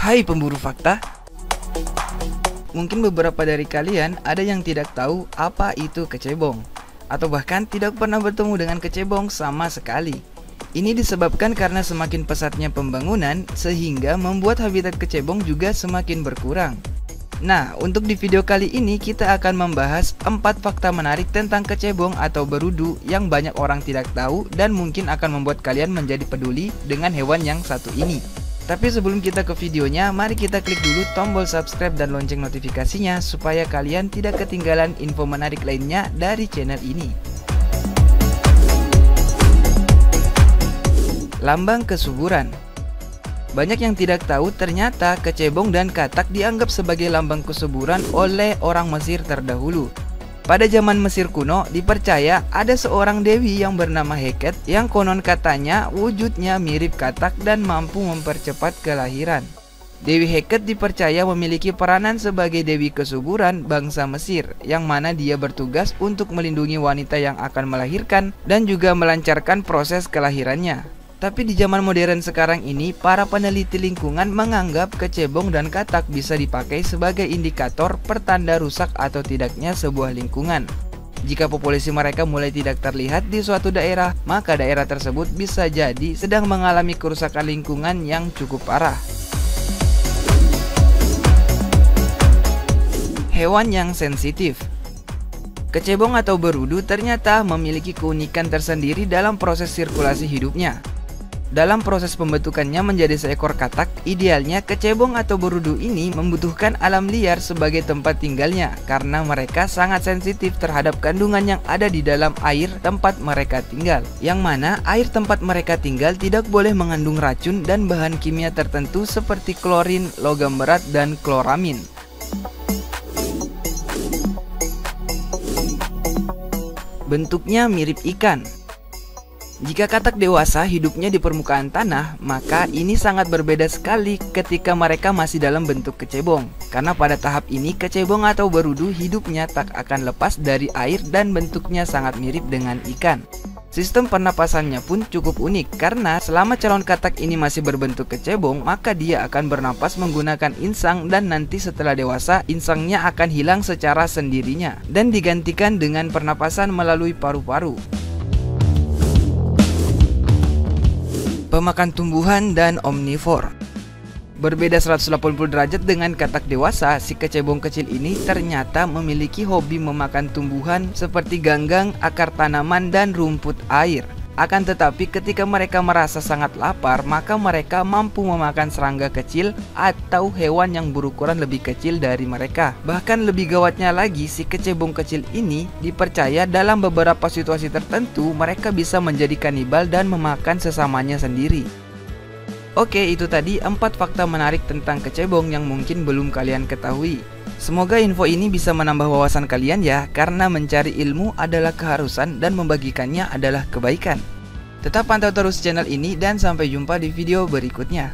Hai pemburu fakta, mungkin beberapa dari kalian ada yang tidak tahu apa itu kecebong, atau bahkan tidak pernah bertemu dengan kecebong sama sekali. Ini disebabkan karena semakin pesatnya pembangunan sehingga membuat habitat kecebong juga semakin berkurang. Nah, untuk di video kali ini kita akan membahas 4 fakta menarik tentang kecebong atau berudu yang banyak orang tidak tahu dan mungkin akan membuat kalian menjadi peduli dengan hewan yang satu ini. Tapi sebelum kita ke videonya, mari kita klik dulu tombol subscribe dan lonceng notifikasinya supaya kalian tidak ketinggalan info menarik lainnya dari channel ini. Lambang kesuburan. Banyak yang tidak tahu ternyata kecebong dan katak dianggap sebagai lambang kesuburan oleh orang Mesir terdahulu. Pada zaman Mesir kuno dipercaya ada seorang dewi yang bernama Heket yang konon katanya wujudnya mirip katak dan mampu mempercepat kelahiran. Dewi Heket dipercaya memiliki peranan sebagai dewi kesuburan bangsa Mesir, yang mana dia bertugas untuk melindungi wanita yang akan melahirkan dan juga melancarkan proses kelahirannya. Tapi di zaman modern sekarang ini, para peneliti lingkungan menganggap kecebong dan katak bisa dipakai sebagai indikator pertanda rusak atau tidaknya sebuah lingkungan. Jika populasi mereka mulai tidak terlihat di suatu daerah, maka daerah tersebut bisa jadi sedang mengalami kerusakan lingkungan yang cukup parah. Hewan yang sensitif. Kecebong atau berudu ternyata memiliki keunikan tersendiri dalam proses sirkulasi hidupnya. Dalam proses pembentukannya menjadi seekor katak, idealnya kecebong atau berudu ini membutuhkan alam liar sebagai tempat tinggalnya karena mereka sangat sensitif terhadap kandungan yang ada di dalam air tempat mereka tinggal. Yang mana air tempat mereka tinggal tidak boleh mengandung racun dan bahan kimia tertentu seperti klorin, logam berat, dan kloramin. Bentuknya mirip ikan. Jika katak dewasa hidupnya di permukaan tanah, maka ini sangat berbeda sekali ketika mereka masih dalam bentuk kecebong. Karena pada tahap ini kecebong atau berudu hidupnya tak akan lepas dari air dan bentuknya sangat mirip dengan ikan. Sistem pernapasannya pun cukup unik karena selama calon katak ini masih berbentuk kecebong, maka dia akan bernapas menggunakan insang dan nanti setelah dewasa insangnya akan hilang secara sendirinya dan digantikan dengan pernapasan melalui paru-paru. Pemakan tumbuhan dan omnivor. Berbeda 180 derajat dengan katak dewasa, si kecebong kecil ini ternyata memiliki hobi memakan tumbuhan seperti ganggang, akar tanaman, dan rumput air. Akan tetapi ketika mereka merasa sangat lapar, maka mereka mampu memakan serangga kecil atau hewan yang berukuran lebih kecil dari mereka. Bahkan lebih gawatnya lagi, si kecebong kecil ini dipercaya dalam beberapa situasi tertentu mereka bisa menjadi kanibal dan memakan sesamanya sendiri. Oke, itu tadi 4 fakta menarik tentang kecebong yang mungkin belum kalian ketahui. Semoga info ini bisa menambah wawasan kalian ya, karena mencari ilmu adalah keharusan dan membagikannya adalah kebaikan. Tetap pantau terus channel ini dan sampai jumpa di video berikutnya.